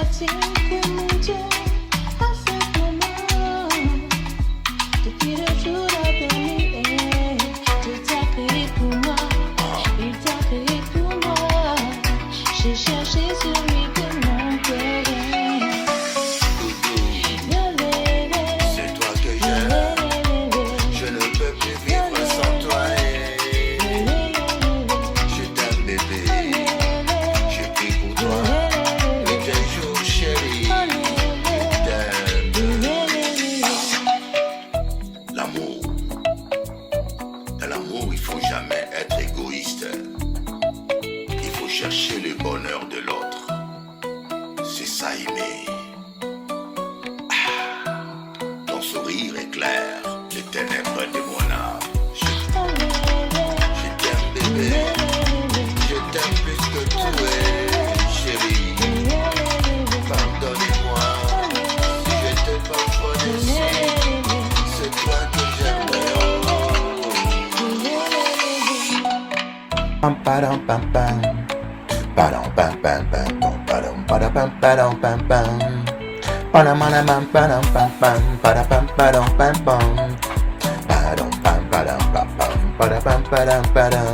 petit que mon Dieu a fait pour moi. Depuis le jour d'avenir, tout a créé pour moi. Il t'a créé pour moi. J'ai cherché celui de mon cœur. C'est toi que j'aime. Je ne peux plus vivre sans toi. Je t'aime bébé. Je prie pour toi. Et tes jours chérie. Je t'aime. L'amour. Dans l'amour, il faut jamais être égoïste. Il faut chercher le bonheur de l'autre. C'est ça aimer. Ton sourire éclaire les ténèbres de mon âme. Je t'aime bébé. Je t'aime plus que tout est, chérie. Pardonnez-moi si je t'ai parfois déçu. C'est toi que j'aime. Pam padam pam pam. Padam pam pam pam pam padam padam padam pam pam. Padam padam padam pam pam padam padam pam pam. Padam pam padam pam pam padam padam padam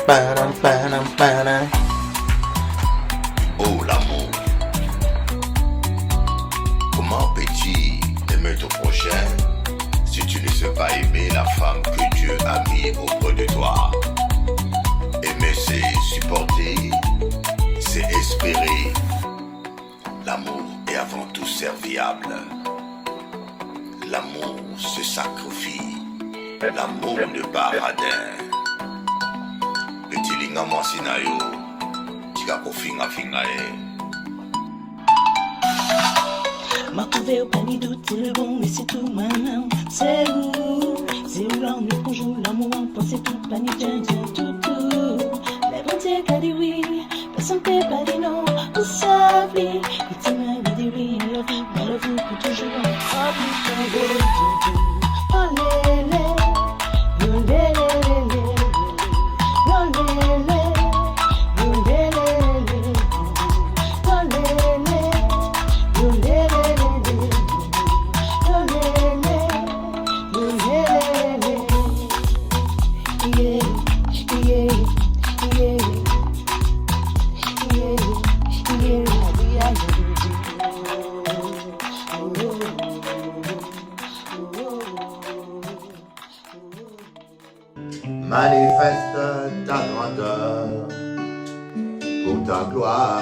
padam padam padam. Oh l'amour. Comment peux-tu aimer ton prochain si tu ne sais pas aimer la femme que Dieu a mis auprès de toi? Aimer c'est supporter, c'est espérer. L'amour est avant tout serviable. L'amour se sacrifie. L'amour ne baradin. Petit linga mwasinayo, tika kofinga finga M'a trouvé au panier doute, c'est le bon, mais c'est tout maintenant. C'est où l'ennui qu'on joue, l'amour en pense, c'est tout, panier, tiens, tout. Les bons dieux qu'a dit oui, personne ne peut pas dire non, on s'oublie. Et tu m'as dit oui, I love you pour toujours. Oh lélé, yo lélé, yo lélé, yo lélé, yo lélé. Manifeste ta grandeur pour ta gloire.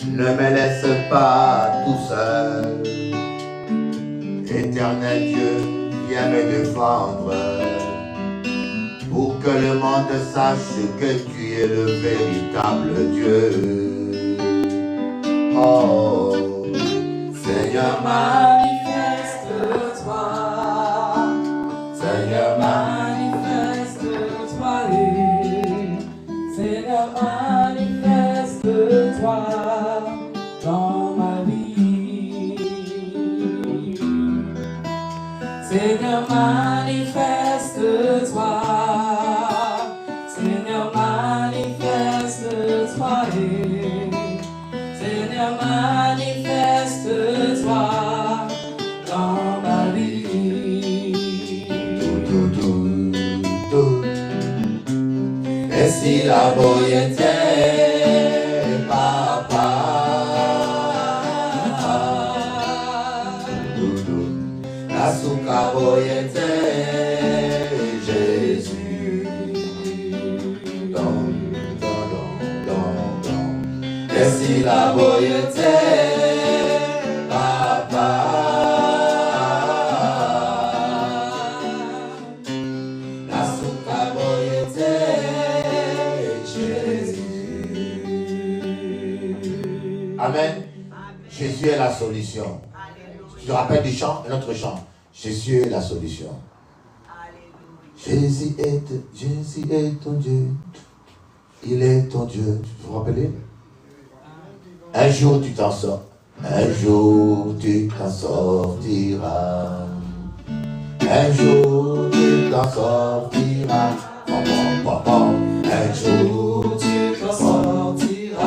Ne me laisse pas tout seul. Éternel Dieu, viens me défendre pour que le monde sache que tu es le véritable Dieu. Oh, Seigneur, Manifeste-toi, Seigneur, manifeste-toi, Seigneur, manifeste-toi dans ma vie. Seigneur, manifeste-toi, Seigneur, manifeste-toi, Seigneur, manifeste-toi dans ma vie. Et si la boyette papa, la souka boyette Jésus, et si la boyette papa, la souka boyette Jésus. Amen. Jésus est la solution. Tu te rappelles du chant, un autre chant. Jésus est la solution. Jésus est ton Dieu. Il est ton Dieu. Vous vous rappelez? Un jour tu t'en sors. Un jour tu t'en sortiras. Un jour tu t'en sortiras. Un jour tu t'en sortiras.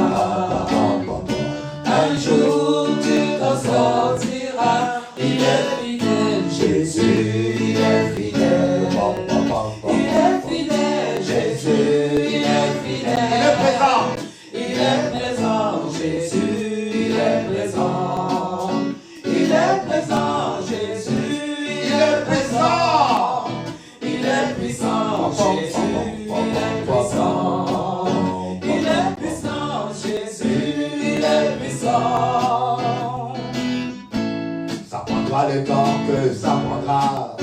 pas le temps que ça prendra.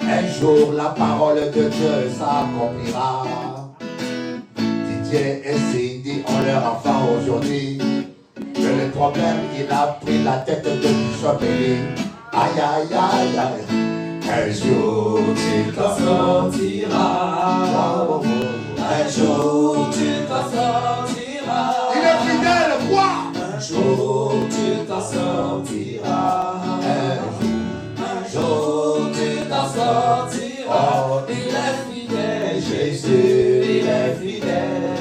Un jour la parole de Dieu s'accomplira. Didier et Cindy ont leur enfant aujourd'hui. Que le problème il a pris la tête de Bishop Eli. Aïe aïe aïe aïe. Un jour tu t'en sortiras. Un jour tu t'en sortiras. Il est fidèle, quoi? Un jour tu t'en sortiras. Un jour tu t'en sortiras. Il est fidèle, Jésus, il est fidèle.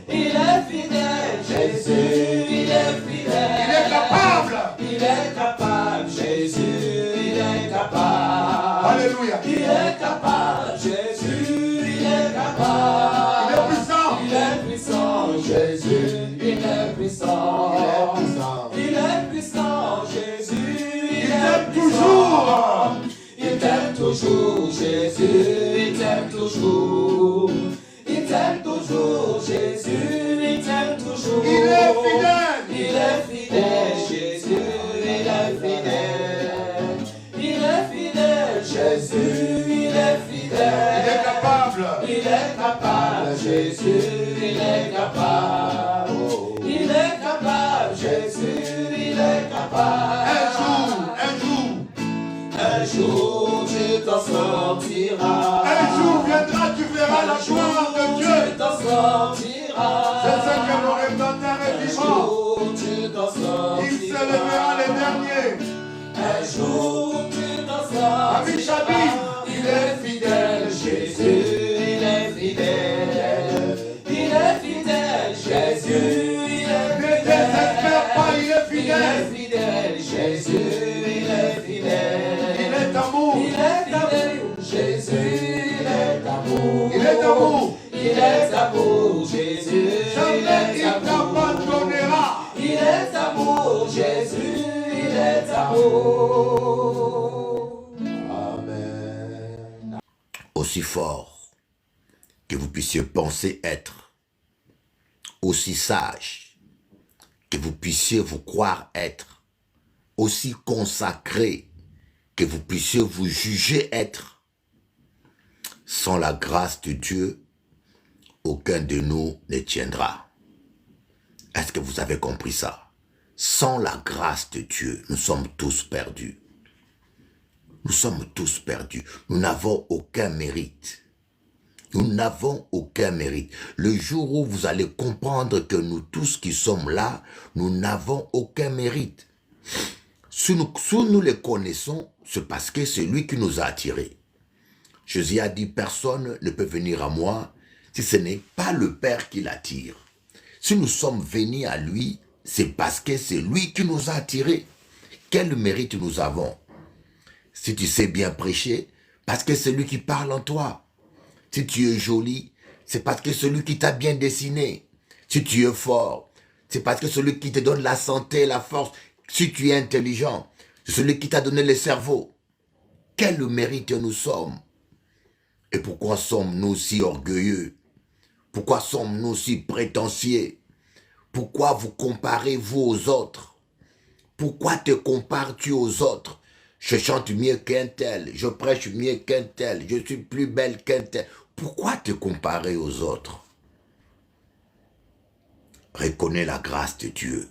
Il est fidèle, Jésus, il est fidèle. Il est capable. Il est capable, Jésus, il est capable. Alléluia. Il est capable, Jésus, il est capable. Il est puissant. Il est puissant, Jésus, il est puissant. Il est puissant. Il est puissant, Jésus, il t'aime toujours. Il t'aime toujours, Jésus, il t'aime toujours. Il t'aime toujours, Jésus, il t'aime toujours. Il est fidèle. Il est fidèle, Jésus, il est fidèle. Il est fidèle, Jésus, il est fidèle. Il est capable. Il est capable, Jésus, il est capable. Il est capable, Jésus, il est capable. Un jour, tu t'en sortiras. Un jour viendra, tu verras la gloire de Dieu. Tu t'en sortiras. C'est ce que le rédempteur est vivant. Un jour, tu t'en sortiras. Il s'élèvera les derniers. Un jour, tu t'en sortiras. Ami Chabi, il est fidèle, Jésus, il est fidèle. Il est fidèle, Jésus, il est fidèle. Ne désespère pas, il est fidèle. Il est fidèle, Jésus, il est fidèle. Il est amour. Il est amour, Jésus, il est amour. Il est amour. Il est amour, Jésus. Jamais il t'abandonnera. Il est amour, Jésus, il est amour. Amen. Aussi fort que vous puissiez penser être, aussi sage que vous puissiez vous croire être, aussi consacré que vous puissiez vous juger être, sans la grâce de Dieu, aucun de nous ne tiendra. Est-ce que vous avez compris ça? Sans la grâce de Dieu, nous sommes tous perdus. Nous sommes tous perdus. Nous n'avons aucun mérite. Nous n'avons aucun mérite. Le jour où vous allez comprendre que nous tous qui sommes là, nous n'avons aucun mérite. Si nous les connaissons, c'est parce que c'est lui qui nous a attirés. Jésus a dit, personne ne peut venir à moi si ce n'est pas le Père qui l'attire. Si nous sommes venus à lui, c'est parce que c'est lui qui nous a attirés. Quel mérite nous avons? Si tu sais bien prêcher, parce que c'est lui qui parle en toi. Si tu es joli, c'est parce que c'est lui qui t'a bien dessiné. Si tu es fort, c'est parce que c'est celui qui te donne la santé, la force. Si tu es intelligent, c'est celui qui t'a donné le cerveau. Quel mérite nous sommes? Et pourquoi sommes-nous si orgueilleux? Pourquoi sommes-nous si prétentieux? Pourquoi vous comparez-vous aux autres? Pourquoi te compares-tu aux autres? Je chante mieux qu'un tel, je prêche mieux qu'un tel, je suis plus belle qu'un tel. Pourquoi te comparer aux autres? Reconnais la grâce de Dieu.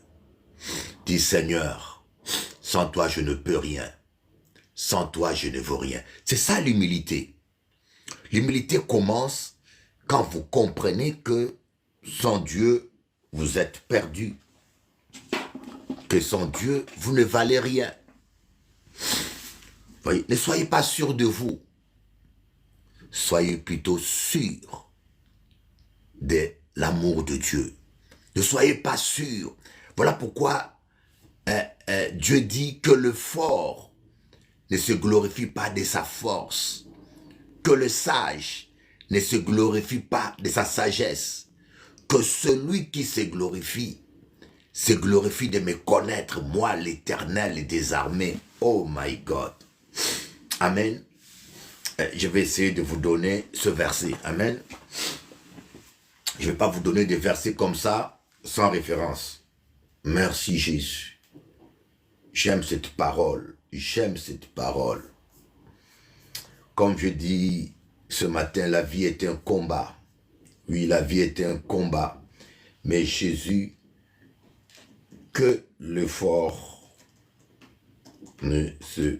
Dis Seigneur, sans toi je ne peux rien. Sans toi je ne vaux rien. C'est ça l'humilité. L'humilité commence quand vous comprenez que sans Dieu, vous êtes perdu. Que sans Dieu, vous ne valez rien. Voyez, ne soyez pas sûr de vous. Soyez plutôt sûr de l'amour de Dieu. Ne soyez pas sûr. Voilà pourquoi Dieu dit que le fort ne se glorifie pas de sa force. Que le sage ne se glorifie pas de sa sagesse. Que celui qui se glorifie de me connaître, moi l'Éternel des armées. Oh my God. Amen. Je vais essayer de vous donner ce verset. Amen. Je ne vais pas vous donner des versets comme ça, sans référence. Merci Jésus. J'aime cette parole. J'aime cette parole. Comme je dis ce matin, la vie est un combat. Oui, la vie est un combat. Mais Jésus, que le fort ne se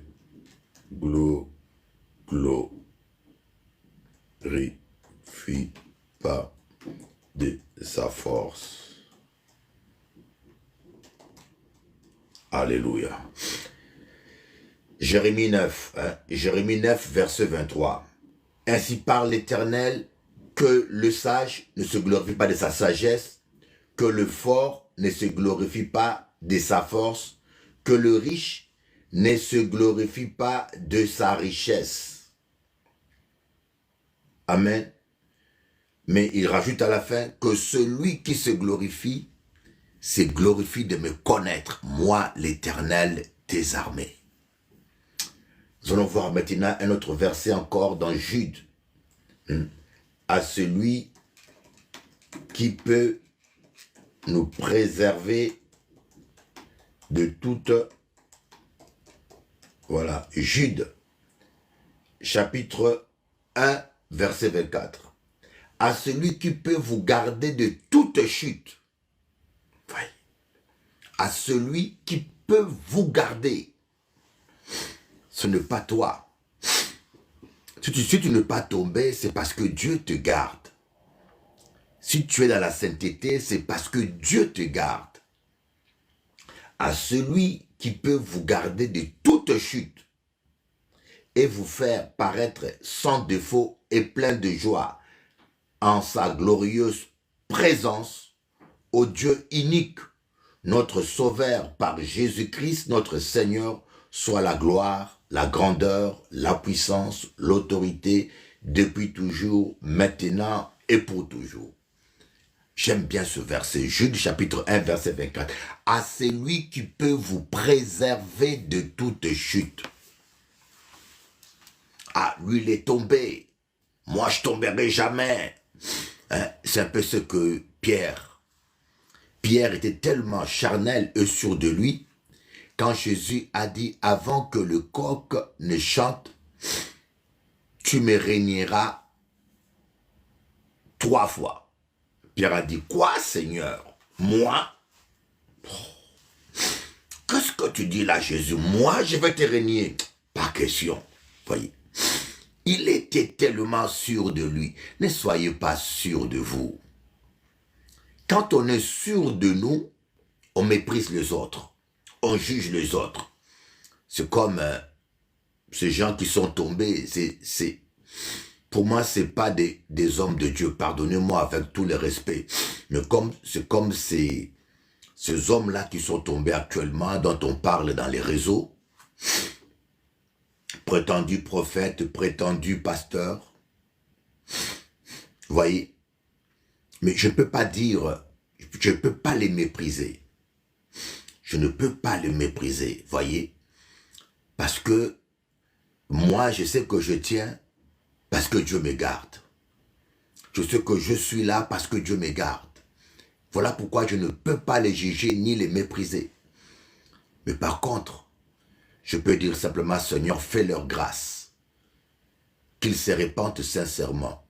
glorifie pas de sa force. Alléluia. Jérémie 9, Jérémie 9, verset 23. Ainsi parle l'Éternel, que le sage ne se glorifie pas de sa sagesse, que le fort ne se glorifie pas de sa force, que le riche ne se glorifie pas de sa richesse. Amen. Mais il rajoute à la fin que celui qui se glorifie de me connaître, moi l'Éternel des armées. Nous allons voir maintenant un autre verset encore dans Jude. À celui qui peut nous préserver de toute... Voilà, Jude, chapitre 1, verset 24. À celui qui peut vous garder de toute chute. Oui. À celui qui peut vous garder. Ce n'est pas toi. Si tu n'es pas tombé, c'est parce que Dieu te garde. Si tu es dans la sainteté, c'est parce que Dieu te garde. À celui qui peut vous garder de toute chute et vous faire paraître sans défaut et plein de joie en sa glorieuse présence, au Dieu unique, notre Sauveur par Jésus-Christ, notre Seigneur, soit la gloire, la grandeur, la puissance, l'autorité, depuis toujours, maintenant et pour toujours. J'aime bien ce verset, Jude chapitre 1, verset 24. À celui qui peut vous préserver de toute chute. Ah, lui il est tombé. Moi je tomberai jamais. C'est un peu ce que Pierre était tellement charnel et sûr de lui, quand Jésus a dit, avant que le coq ne chante, tu me régneras 3 fois. Pierre a dit, quoi Seigneur? Moi? Qu'est-ce que tu dis là Jésus? Moi je vais te régner. Pas question. Voyez. Il était tellement sûr de lui. Ne soyez pas sûr de vous. Quand on est sûr de nous, on méprise les autres. On juge les autres. C'est comme ces gens qui sont tombés. Pour moi, ce n'est pas des hommes de Dieu. Pardonnez-moi avec tout le respect. Mais c'est comme ces hommes-là qui sont tombés actuellement, dont on parle dans les réseaux. Prétendus prophètes, prétendus pasteurs. Vous voyez? Mais je ne peux pas dire, je ne peux pas les mépriser. Je ne peux pas les mépriser, voyez? Parce que moi, je sais que je tiens parce que Dieu me garde. Je sais que je suis là parce que Dieu me garde. Voilà pourquoi je ne peux pas les juger ni les mépriser. Mais par contre, je peux dire simplement, Seigneur, fais leur grâce. Qu'ils se répandent sincèrement.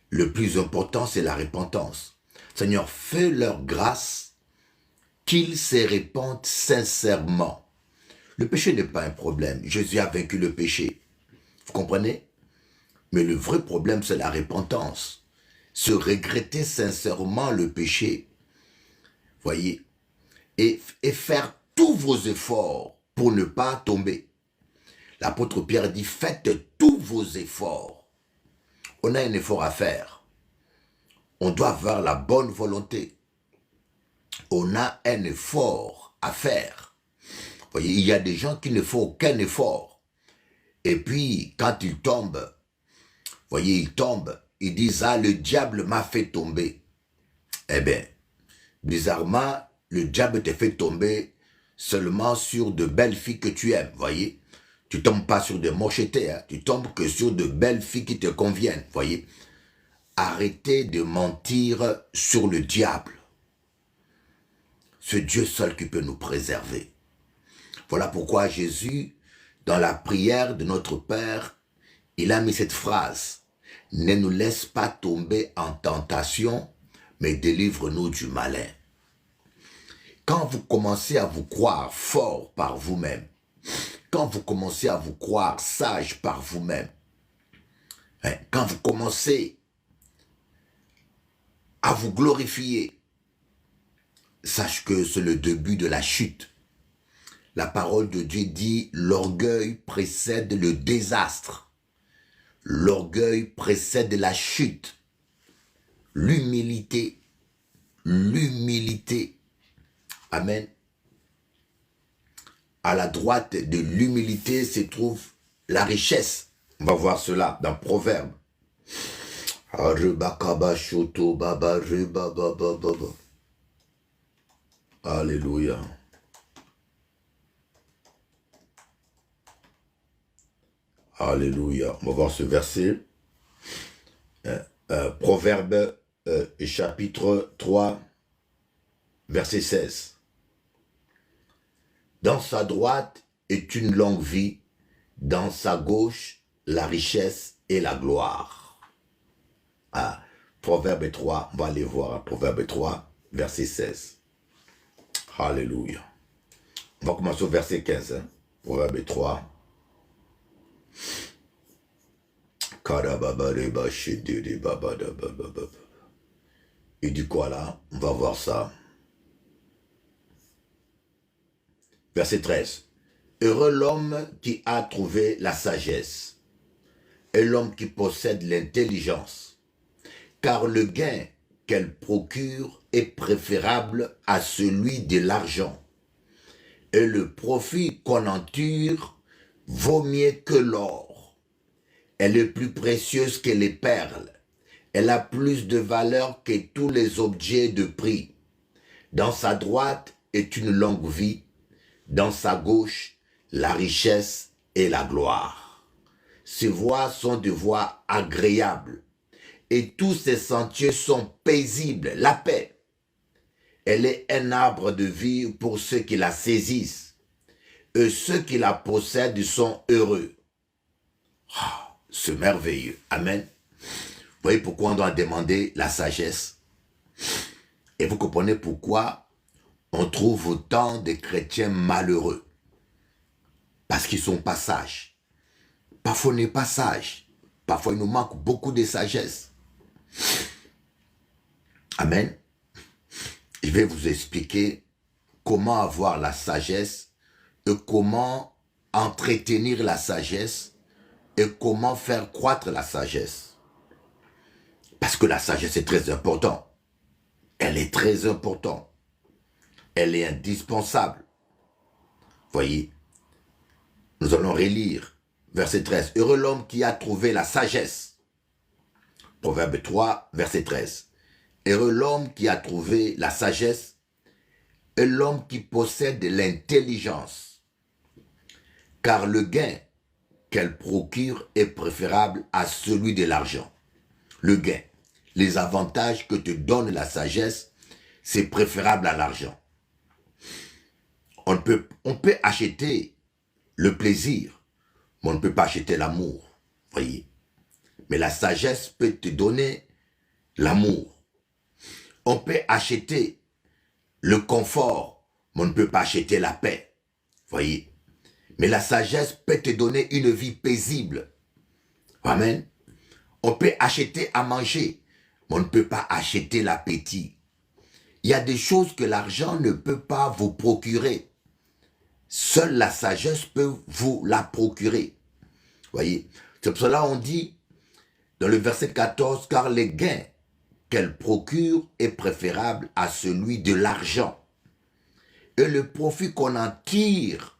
Le plus important, c'est la repentance. Seigneur, fais leur grâce, qu'ils se répandent sincèrement. Le péché n'est pas un problème. Jésus a vaincu le péché. Vous comprenez? Mais le vrai problème, c'est la repentance. Se regretter sincèrement le péché. Voyez? Et faire tous vos efforts pour ne pas tomber. L'apôtre Pierre dit, faites tous vos efforts. On a un effort à faire. On doit avoir la bonne volonté. On a un effort à faire. Vous voyez, il y a des gens qui ne font aucun effort. Et puis, quand ils tombent, vous voyez, ils tombent, ils disent, ah, le diable m'a fait tomber. Eh bien, bizarrement, le diable te fait tomber seulement sur de belles filles que tu aimes, voyez. Tu tombes pas sur de mochetés, hein. Tu tombes que sur de belles filles qui te conviennent, voyez. Arrêtez de mentir sur le diable. C'est Dieu seul qui peut nous préserver. Voilà pourquoi Jésus, dans la prière de notre Père, il a mis cette phrase. Ne nous laisse pas tomber en tentation, mais délivre-nous du malin. Quand vous commencez à vous croire fort par vous-même, quand vous commencez à vous croire sage par vous-même, quand vous commencez à vous glorifier, sache que c'est le début de la chute. La parole de Dieu dit, l'orgueil précède le désastre. L'orgueil précède la chute. L'humilité. L'humilité. Amen. À la droite de l'humilité se trouve la richesse. On va voir cela dans Proverbe. Alléluia. Alléluia. On va voir ce verset. Proverbe chapitre 3, verset 16. Dans sa droite est une longue vie, dans sa gauche la richesse et la gloire. Proverbe 3, on va aller voir Proverbe 3, verset 16. Alléluia. On va commencer au verset 15. Proverbe 3. Il dit quoi là? On va voir ça. Verset 13. Heureux l'homme qui a trouvé la sagesse et l'homme qui possède l'intelligence, car le gain qu'elle procure est préférable à celui de l'argent, et le profit qu'on en tire vaut mieux que l'or. Elle est plus précieuse que les perles. Elle a plus de valeur que tous les objets de prix. Dans sa droite est une longue vie, dans sa gauche la richesse et la gloire. Ses voies sont des voies agréables, et tous ses sentiers sont paisibles, la paix. Elle est un arbre de vie pour ceux qui la saisissent, et ceux qui la possèdent sont heureux. C'est merveilleux. Amen. Vous voyez pourquoi on doit demander la sagesse. Et vous comprenez pourquoi on trouve autant de chrétiens malheureux. Parce qu'ils ne sont pas sages. Parfois on n'est pas sage. Parfois il nous manque beaucoup de sagesse. Amen. Je vais vous expliquer comment avoir la sagesse et comment entretenir la sagesse et comment faire croître la sagesse. Parce que la sagesse est très importante. Elle est très importante. Elle est indispensable. Voyez, nous allons relire verset 13. Heureux l'homme qui a trouvé la sagesse. Proverbe 3, verset 13. Heureux l'homme qui a trouvé la sagesse et l'homme qui possède l'intelligence. Car le gain qu'elle procure est préférable à celui de l'argent. Le gain, les avantages que te donne la sagesse, c'est préférable à l'argent. On peut acheter le plaisir, mais on ne peut pas acheter l'amour. Voyez. Mais la sagesse peut te donner l'amour. On peut acheter le confort, mais on ne peut pas acheter la paix. Voyez. Mais la sagesse peut te donner une vie paisible. Amen. On peut acheter à manger, mais on ne peut pas acheter l'appétit. Il y a des choses que l'argent ne peut pas vous procurer. Seule la sagesse peut vous la procurer. Voyez, c'est pour cela qu'on dit dans le verset 14, car le gain qu'elle procure est préférable à celui de l'argent. Et le profit qu'on en tire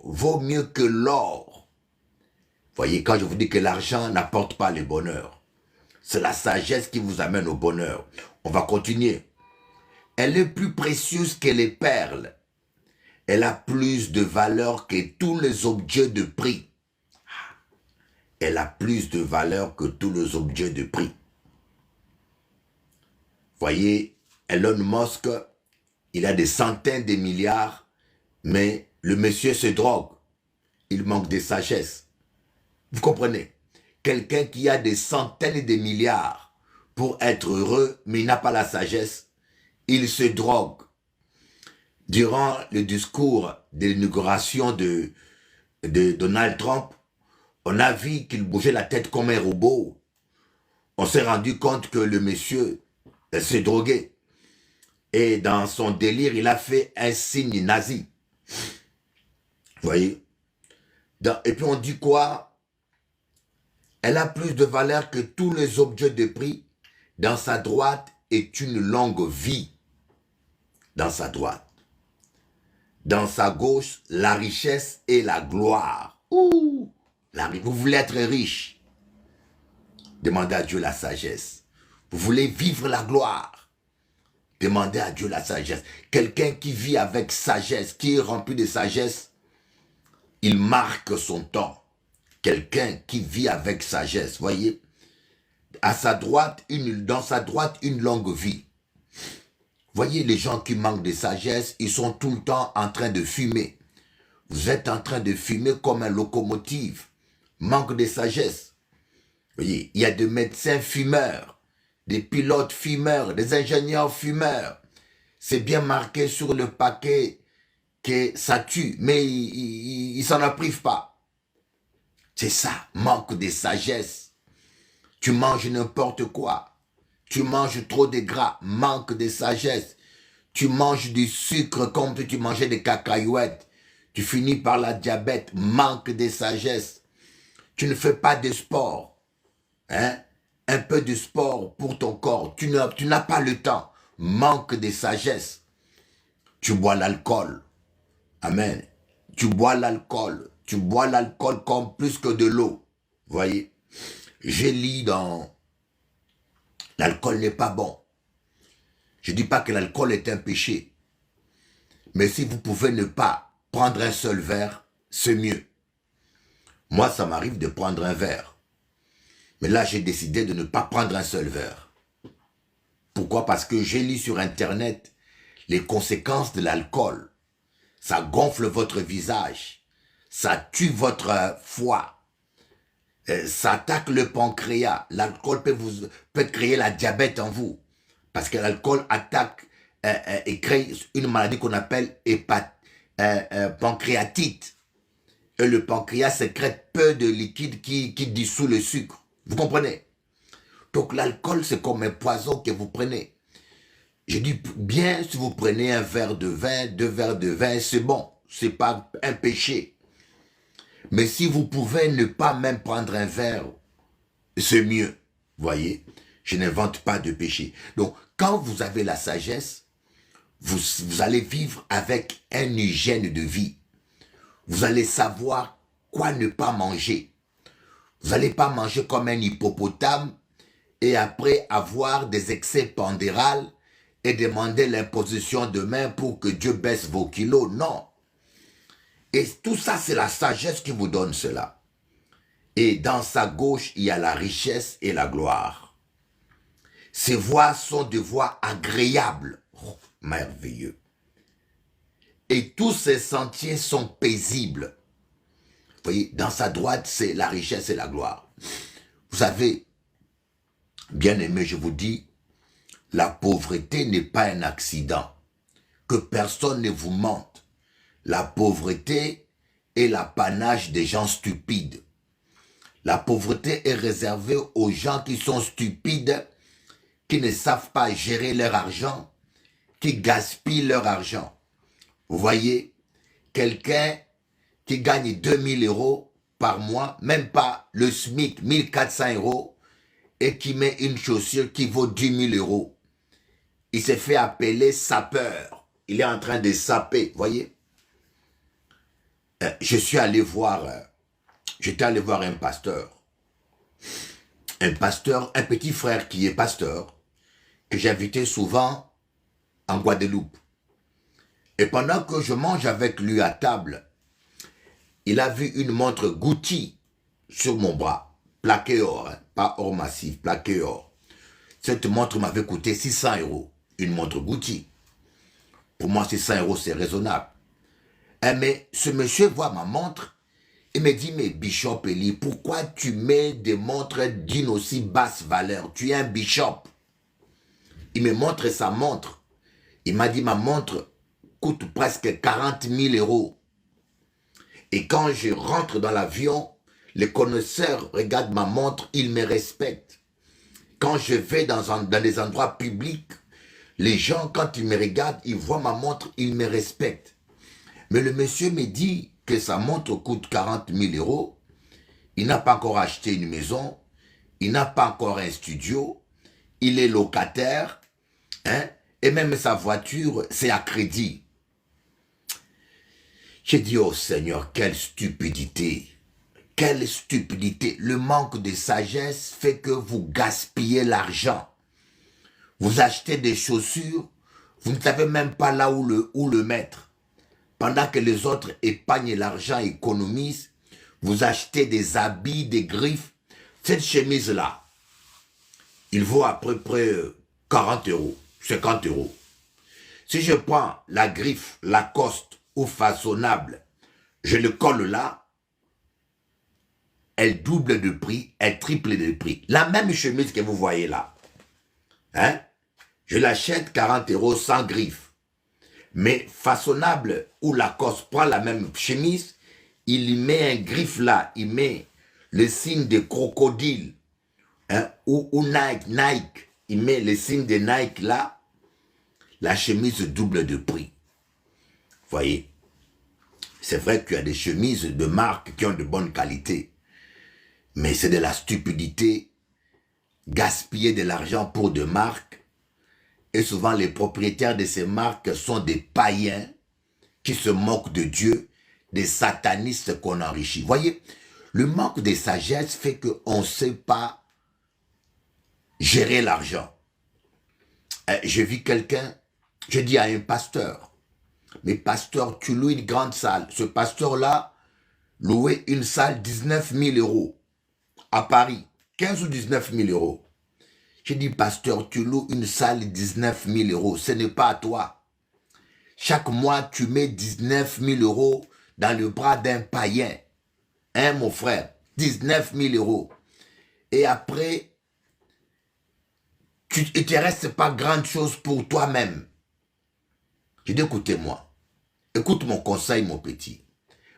vaut mieux que l'or. Voyez, quand je vous dis que l'argent n'apporte pas le bonheur, c'est la sagesse qui vous amène au bonheur. On va continuer. Elle est plus précieuse que les perles. Elle a plus de valeur que tous les objets de prix. Elle a plus de valeur que tous les objets de prix. Voyez, Elon Musk, il a des centaines de milliards, mais Le monsieur se drogue. Il manque de sagesse. Vous comprenez? Quelqu'un qui a des centaines de milliards pour être heureux, mais il n'a pas la sagesse, il se drogue. Durant le discours de l'inauguration de Donald Trump, on a vu qu'il bougeait la tête comme un robot. On s'est rendu compte que le monsieur s'est drogué. Et dans son délire, il a fait un signe nazi. Vous voyez? Et puis on dit quoi? Elle a plus de valeur que tous les objets de prix. Dans sa droite est une longue vie. Dans sa droite. Dans sa gauche, la richesse et la gloire. Ouh! Vous voulez être riche? Demandez à Dieu la sagesse. Vous voulez vivre la gloire? Demandez à Dieu la sagesse. Quelqu'un qui vit avec sagesse, qui est rempli de sagesse, il marque son temps. Quelqu'un qui vit avec sagesse, voyez, à sa droite, dans sa droite, une longue vie. Voyez, les gens qui manquent de sagesse, ils sont tout le temps en train de fumer. Vous êtes en train de fumer comme un locomotive. Manque de sagesse. Voyez, il y a des médecins fumeurs, des pilotes fumeurs, des ingénieurs fumeurs. C'est bien marqué sur le paquet que ça tue, mais ils s'en privent pas. C'est ça, manque de sagesse. Tu manges n'importe quoi. Tu manges trop de gras, manque de sagesse. Tu manges du sucre comme si tu mangeais des cacahuètes. Tu finis par la diabète, manque de sagesse. Tu ne fais pas de sport. Hein? Un peu de sport pour ton corps. Tu n'as pas le temps. Manque de sagesse. Tu bois l'alcool. Amen. Tu bois l'alcool. Tu bois l'alcool comme plus que de l'eau. Voyez. J'ai lu dans... L'alcool n'est pas bon. Je ne dis pas que l'alcool est un péché. Mais si vous pouvez ne pas prendre un seul verre, c'est mieux. Moi, ça m'arrive de prendre un verre. Mais là, j'ai décidé de ne pas prendre un seul verre. Pourquoi? Parce que j'ai lu sur Internet les conséquences de l'alcool. Ça gonfle votre visage. Ça tue votre foie. Ça attaque le pancréas. L'alcool peut créer la diabète en vous. Parce que l'alcool attaque et crée une maladie qu'on appelle pancréatite. Et le pancréas sécrète peu de liquide qui dissout le sucre. Vous comprenez? Donc l'alcool, c'est comme un poison que vous prenez. Je dis bien, si vous prenez un verre de vin, 2 verres de vin, c'est bon. C'est pas un péché. Mais si vous pouvez ne pas même prendre un verre, c'est mieux. Voyez, je n'invente pas de péché. Donc, quand vous avez la sagesse, vous allez vivre avec une hygiène de vie. Vous allez savoir quoi ne pas manger. Vous n'allez pas manger comme un hippopotame et après avoir des excès pondérales et demander l'imposition de main pour que Dieu baisse vos kilos. Non. Et tout ça, c'est la sagesse qui vous donne cela. Et dans sa gauche, il y a la richesse et la gloire. Ces voies sont des voies agréables. Oh, merveilleux. Et tous ces sentiers sont paisibles. Vous voyez, dans sa droite, c'est la richesse et la gloire. Vous savez, bien aimé, je vous dis, la pauvreté n'est pas un accident. Que personne ne vous mente. La pauvreté est l'apanage des gens stupides. La pauvreté est réservée aux gens qui sont stupides, qui ne savent pas gérer leur argent, qui gaspillent leur argent. Vous voyez, quelqu'un qui gagne 2000 € par mois, même pas le SMIC, 1400 €, et qui met une chaussure qui vaut 10 000 €. Il s'est fait appeler sapeur. Il est en train de saper, vous voyez. J'étais allé voir un pasteur. Un petit frère qui est pasteur, que j'invitais souvent en Guadeloupe. Et pendant que je mange avec lui à table, il a vu une montre Gucci sur mon bras, plaqué or, hein, pas or massif, plaqué or. Cette montre m'avait coûté 600 €, une montre Gucci. Pour moi, 600 €, c'est raisonnable. Mais ce monsieur voit ma montre et me dit, mais Bishop Eli, pourquoi tu mets des montres d'une aussi basse valeur? Tu es un bishop. Il me montre sa montre. Il m'a dit, ma montre coûte presque 40 000 euros. Et quand je rentre dans l'avion, les connaisseurs regardent ma montre, ils me respectent. Quand je vais dans des endroits publics, les gens, quand ils me regardent, ils voient ma montre, ils me respectent. Mais le monsieur me dit que sa montre coûte 40 000 euros. Il n'a pas encore acheté une maison. Il n'a pas encore un studio. Il est locataire. Hein, et même sa voiture, c'est à crédit. J'ai dit, oh Seigneur, quelle stupidité. Quelle stupidité. Le manque de sagesse fait que vous gaspillez l'argent. Vous achetez des chaussures, vous ne savez même pas là où le mettre. Pendant que les autres épargnent l'argent, économisent, vous achetez des habits, des griffes. Cette chemise-là, il vaut à peu près 40 euros, 50 euros. Si je prends la griffe Lacoste ou façonnable, je le colle là, elle double de prix, elle triple de prix. La même chemise que vous voyez là, hein, je l'achète 40 euros sans griffe. Mais façonnable ou Lacoste prend la même chemise, il y met un griffe là, il met le signe de crocodile, hein, ou Nike, il met le signe de Nike là, la chemise double de prix. Voyez, c'est vrai qu'il y a des chemises de marque qui ont de bonne qualité, mais c'est de la stupidité, gaspiller de l'argent pour de marques. Et souvent, les propriétaires de ces marques sont des païens qui se moquent de Dieu, des satanistes qu'on enrichit. Voyez, le manque de sagesse fait qu'on ne sait pas gérer l'argent. Je vis quelqu'un, je dis à un pasteur, mais pasteur, tu loues une grande salle. Ce pasteur-là louait une salle 19 000 euros à Paris, 15 ou 19 000 euros. J'ai dit, pasteur, tu loues une salle 19 000 euros. Ce n'est pas à toi. Chaque mois, tu mets 19 000 euros dans le bras d'un païen. Hein, mon frère? 19 000 euros. Et après, il ne te reste pas grande chose pour toi-même. J'ai dit, écoutez-moi. Écoute mon conseil, mon petit.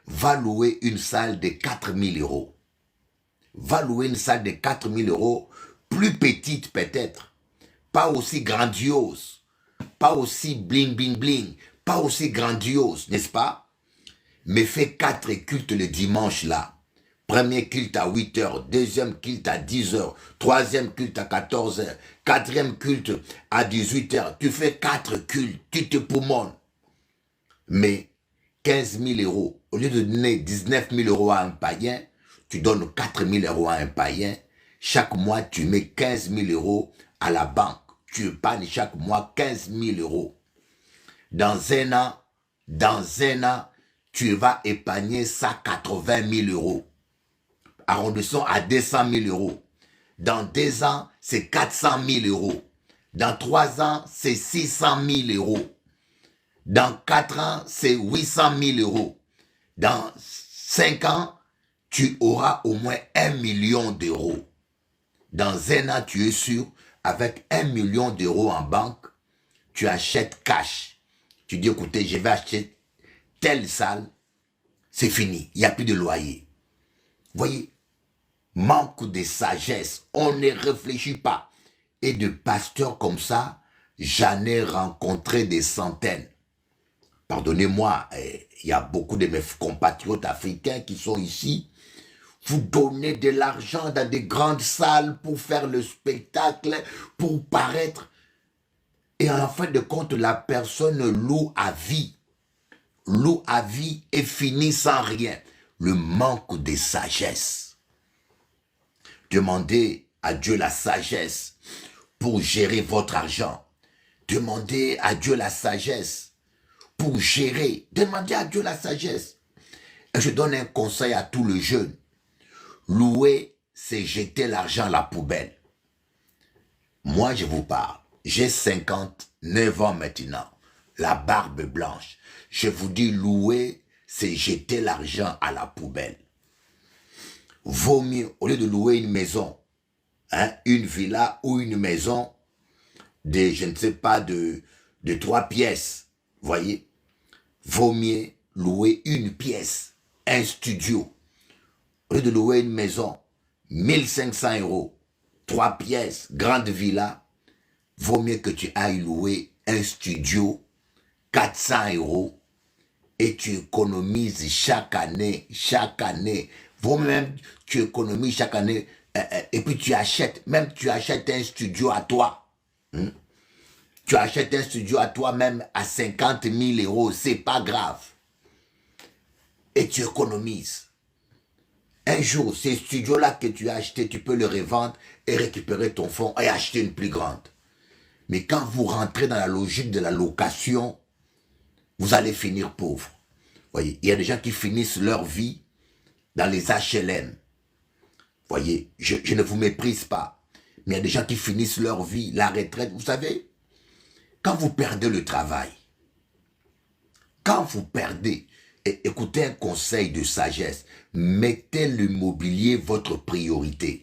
Va louer une salle de 4 000 euros. Va louer une salle de 4 000 euros. Plus petite peut-être, pas aussi grandiose, pas aussi bling bling bling, pas aussi grandiose, n'est-ce pas? Mais fais 4 cultes le dimanche là. Premier culte à 8 heures, deuxième culte à 10 heures, troisième culte à 14 heures, quatrième culte à 18 heures. Tu fais 4 cultes, tu te poumonnes. Mais 15 000 euros, au lieu de donner 19 000 euros à un païen, tu donnes 4 000 euros à un païen. Chaque mois, tu mets 15 000 euros à la banque. Tu épargnes chaque mois 15 000 euros. Dans un an, tu vas épargner ça 80 000 euros. Arrondissons à 200 000 euros. Dans 2 ans, c'est 400 000 euros. Dans 3 ans, c'est 600 000 euros. Dans 4 ans, c'est 800 000 euros. Dans 5 ans, tu auras au moins 1 million d'euros. Dans un an, tu es sûr, avec 1 million d'euros en banque, tu achètes cash. Tu dis, écoutez, je vais acheter telle salle, c'est fini, il n'y a plus de loyer. Voyez, manque de sagesse, on ne réfléchit pas. Et de pasteurs comme ça, j'en ai rencontré des centaines. Pardonnez-moi, il y a beaucoup de mes compatriotes africains qui sont ici. Vous donnez de l'argent dans des grandes salles pour faire le spectacle, pour paraître. Et en fin de compte, la personne loue à vie. Loue à vie et finit sans rien. Le manque de sagesse. Demandez à Dieu la sagesse pour gérer votre argent. Demandez à Dieu la sagesse pour gérer. Demandez à Dieu la sagesse. Et je donne un conseil à tous les jeunes. Louer, c'est jeter l'argent à la poubelle. Moi, je vous parle. J'ai 59 ans maintenant. La barbe blanche. Je vous dis, louer, c'est jeter l'argent à la poubelle. Vaut mieux, au lieu de louer une maison, hein, une villa ou une maison de, je ne sais pas, de 3 pièces, voyez, vaut mieux louer une pièce, un studio. Au lieu de louer une maison, 1500 €, 3 pièces, grande villa, vaut mieux que tu ailles louer un studio, 400 € et tu économises chaque année. Vaut même tu économises chaque année et puis tu achètes un studio à toi. Tu achètes un studio à toi même à 50 000 €, c'est pas grave. Et tu économises. Un jour, ces studios-là que tu as achetés, tu peux le revendre et récupérer ton fonds et acheter une plus grande. Mais quand vous rentrez dans la logique de la location, vous allez finir pauvre. Voyez, il y a des gens qui finissent leur vie dans les HLM. Voyez, je ne vous méprise pas, mais il y a des gens qui finissent leur vie, la retraite. Vous savez, quand vous perdez le travail, quand vous perdez, écoutez un conseil de sagesse, mettez l'immobilier votre priorité.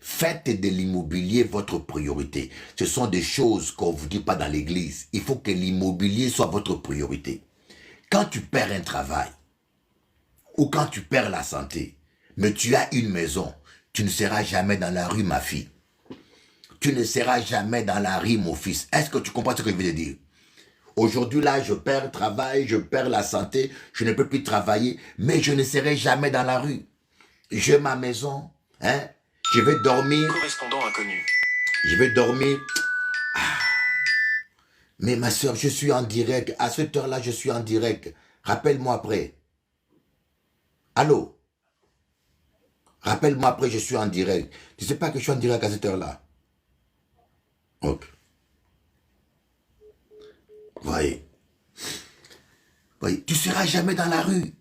Faites de l'immobilier votre priorité. Ce sont des choses qu'on ne vous dit pas dans l'église. Il faut que l'immobilier soit votre priorité. Quand tu perds un travail, ou quand tu perds la santé, mais tu as une maison, tu ne seras jamais dans la rue, ma fille. Tu ne seras jamais dans la rue, mon fils. Est-ce que tu comprends ce que je veux te dire? Aujourd'hui, là, je perds le travail, je perds la santé, je ne peux plus travailler, mais je ne serai jamais dans la rue. J'ai ma maison, hein? Je vais dormir. Correspondant inconnu. Je vais dormir. Ah. Mais ma soeur, je suis en direct. À cette heure-là, je suis en direct. Rappelle-moi après. Allô? Rappelle-moi après, je suis en direct. Tu ne sais pas que je suis en direct à cette heure-là? Ok. Voyez. Voyez. Tu ne seras jamais dans la rue.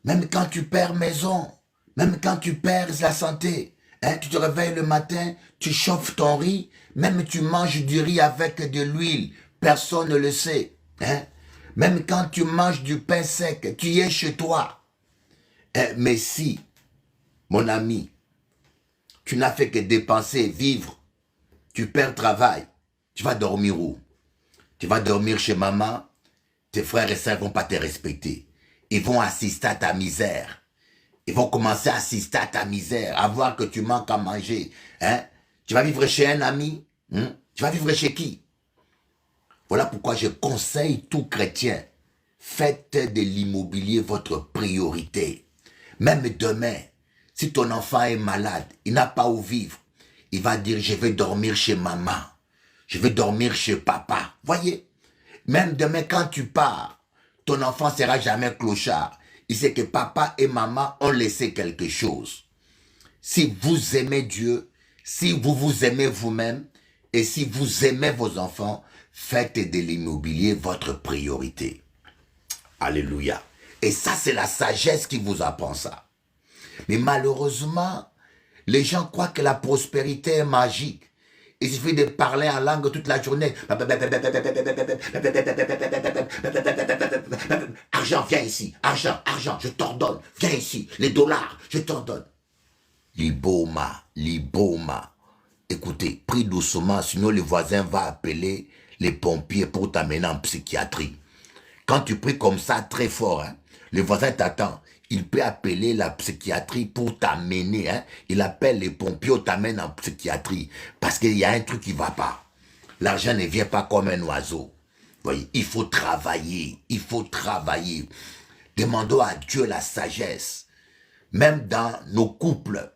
Même quand tu perds maison. Même quand tu perds la santé. Hein, tu te réveilles le matin, tu chauffes ton riz. Même tu manges du riz avec de l'huile. Personne ne le sait. Hein? Même quand tu manges du pain sec, tu y es chez toi. Hein? Mais si, mon ami, tu n'as fait que dépenser, vivre, tu perds travail, tu vas dormir où? Tu vas dormir chez maman, tes frères et sœurs ne vont pas te respecter. Ils vont assister à ta misère. Ils vont commencer à assister à ta misère, à voir que tu manques à manger. Hein? Tu vas vivre chez un ami? Tu vas vivre chez qui? Voilà pourquoi je conseille tout chrétien. Faites de l'immobilier votre priorité. Même demain, si ton enfant est malade, il n'a pas où vivre, il va dire, je vais dormir chez maman. Je vais dormir chez papa. Voyez, même demain quand tu pars, ton enfant ne sera jamais clochard. Il sait que papa et maman ont laissé quelque chose. Si vous aimez Dieu, si vous vous aimez vous-même, et si vous aimez vos enfants, faites de l'immobilier votre priorité. Alléluia. Et ça, c'est la sagesse qui vous apprend ça. Mais malheureusement, les gens croient que la prospérité est magique. Il suffit de parler en langue toute la journée. Argent, viens ici. Argent, argent, je t'ordonne. Viens ici. Les dollars, je t'ordonne. Liboma, liboma. Écoutez, prie doucement, sinon le voisin va appeler les pompiers pour t'amener en psychiatrie. Quand tu pries comme ça très fort, hein, le voisin t'attend. Il peut appeler la psychiatrie pour t'amener. Hein. Il appelle les pompiers ou t'amène en psychiatrie. Parce qu'il y a un truc qui ne va pas. L'argent ne vient pas comme un oiseau. Voyez, il faut travailler. Il faut travailler. Demandons à Dieu la sagesse. Même dans nos couples.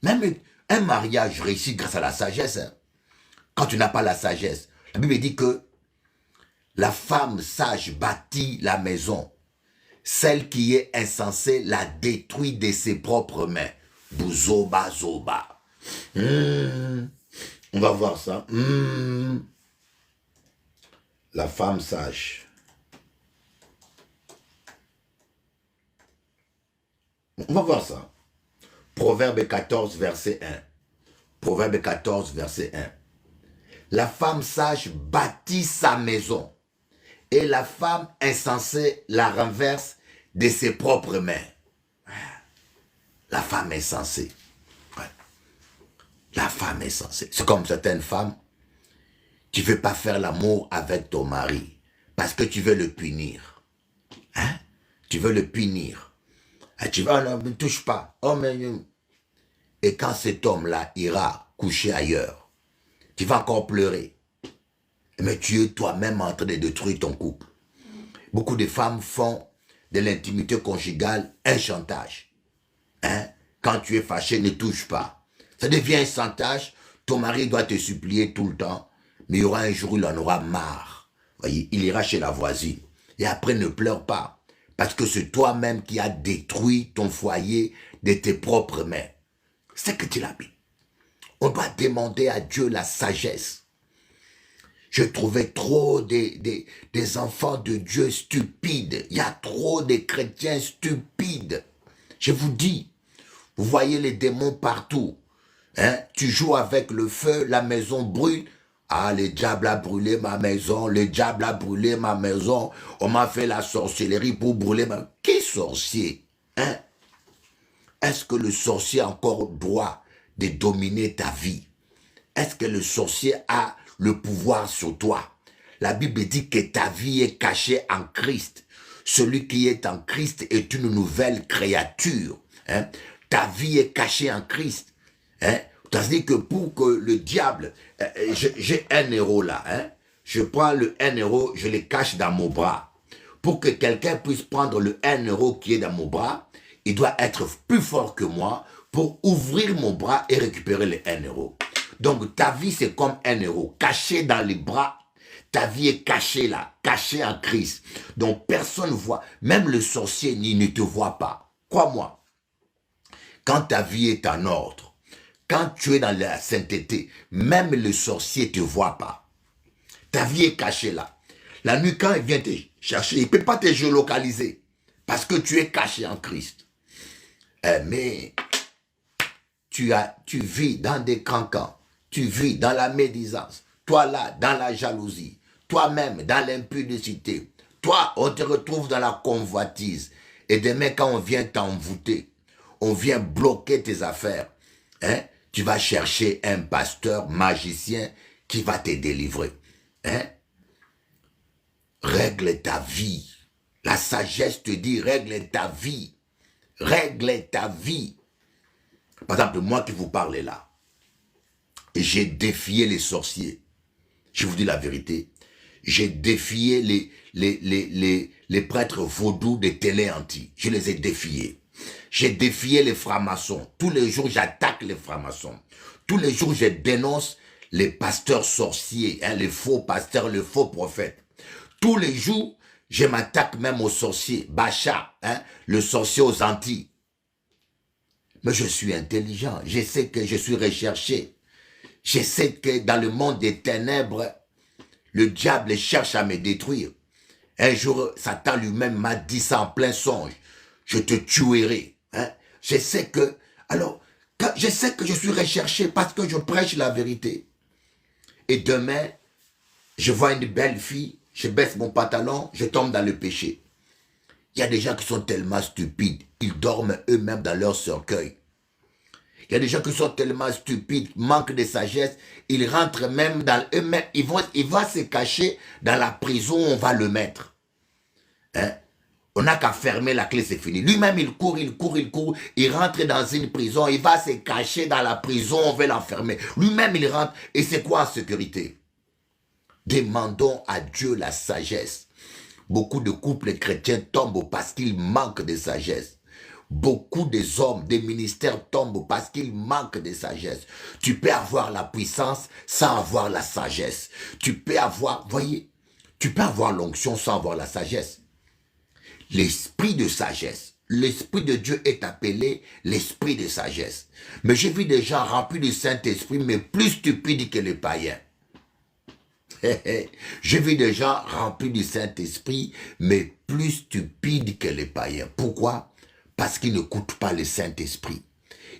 Même un mariage réussit grâce à la sagesse. Hein. Quand tu n'as pas la sagesse. La Bible dit que la femme sage bâtit la maison. Celle qui est insensée la détruit de ses propres mains. Bouzoba zoba. On va voir ça. La femme sage. On va voir ça. Proverbe 14, verset 1. Proverbe 14, verset 1. La femme sage bâtit sa maison. Et la femme insensée la renverse de ses propres mains. La femme est censée. Ouais. La femme est censée. C'est comme certaines femmes. Tu ne veux pas faire l'amour avec ton mari parce que tu veux le punir. Hein? Tu veux le punir. Et tu vas, oh non, ne me touche pas. Oh, mais... Et quand cet homme-là ira coucher ailleurs, tu vas encore pleurer. Mais tu es toi-même en train de détruire ton couple. Beaucoup de femmes font de l'intimité conjugale un chantage. Hein? Quand tu es fâché, ne touche pas. Ça devient un chantage. Ton mari doit te supplier tout le temps. Mais il y aura un jour où il en aura marre. Voyez, il ira chez la voisine. Et après, ne pleure pas. Parce que c'est toi-même qui as détruit ton foyer de tes propres mains. C'est que tu l'habites. On doit demander à Dieu la sagesse. Je trouvais trop des enfants de Dieu stupides. Il y a trop de chrétiens stupides. Je vous dis, vous voyez les démons partout. Hein? Tu joues avec le feu, la maison brûle. Ah, le diable a brûlé ma maison, le diable a brûlé ma maison. On m'a fait la sorcellerie pour brûler ma... Qui sorcier? Hein? Est-ce que le sorcier a encore droit de dominer ta vie? Est-ce que le sorcier a le pouvoir sur toi? La Bible dit que ta vie est cachée en Christ. Celui qui est en Christ est une nouvelle créature. Hein? Ta vie est cachée en Christ. Hein? C'est-à-dire que pour que le diable... j'ai 1 euro là. Hein? Je prends le 1 euro, je le cache dans mon bras. Pour que quelqu'un puisse prendre le 1 euro qui est dans mon bras, il doit être plus fort que moi pour ouvrir mon bras et récupérer les 1 euro. Donc ta vie c'est comme 1 euro, caché dans les bras. Ta vie est cachée là, cachée en Christ. Donc personne ne voit, même le sorcier ne te voit pas. Crois-moi, quand ta vie est en ordre, quand tu es dans la sainteté, même le sorcier ne te voit pas. Ta vie est cachée là. La nuit, quand il vient te chercher, il ne peut pas te géolocaliser parce que tu es caché en Christ. Mais tu vis dans des cancans, tu vis dans la médisance, toi là, dans la jalousie, toi-même dans l'impudicité, toi, on te retrouve dans la convoitise. Et demain, quand on vient t'envoûter, on vient bloquer tes affaires, hein, tu vas chercher un pasteur magicien qui va te délivrer. Hein? Règle ta vie. La sagesse te dit, règle ta vie. Règle ta vie. Par exemple, moi qui vous parle là, j'ai défié les sorciers. Je vous dis la vérité. J'ai défié les prêtres vaudous des télé-anti. Je les ai défiés. J'ai défié les francs-maçons. Tous les jours, j'attaque les francs-maçons. Tous les jours, je dénonce les pasteurs sorciers, hein, les faux pasteurs, les faux prophètes. Tous les jours, je m'attaque même aux sorciers. Bacha, hein, le sorcier aux Antilles. Mais je suis intelligent. Je sais que je suis recherché. Je sais que dans le monde des ténèbres, le diable cherche à me détruire. Un jour, Satan lui-même m'a dit ça en plein songe. Je te tuerai. Hein? Je sais que je suis recherché parce que je prêche la vérité. Et demain, je vois une belle fille, je baisse mon pantalon, je tombe dans le péché. Il y a des gens qui sont tellement stupides, ils dorment eux-mêmes dans leur cercueil. Il y a des gens qui sont tellement stupides, manquent de sagesse, ils rentrent même dans eux-mêmes, il va se cacher dans la prison où on va le mettre. Hein? On n'a qu'à fermer la clé, c'est fini. Lui-même, il court, il rentre dans une prison, il va se cacher dans la prison, on va l'enfermer. Lui-même, il rentre, et c'est quoi en sécurité? Demandons à Dieu la sagesse. Beaucoup de couples chrétiens tombent parce qu'ils manquent de sagesse. Beaucoup des hommes, des ministères tombent parce qu'ils manquent de sagesse. Tu peux avoir la puissance sans avoir la sagesse. Tu peux avoir, voyez, tu peux avoir l'onction sans avoir la sagesse. L'esprit de sagesse. L'esprit de Dieu est appelé l'esprit de sagesse. Mais j'ai vu des gens remplis du Saint-Esprit, mais plus stupides que les païens. J'ai vu des gens remplis du Saint-Esprit, mais plus stupides que les païens. Pourquoi? Parce qu'ils n'écoutent pas le Saint-Esprit.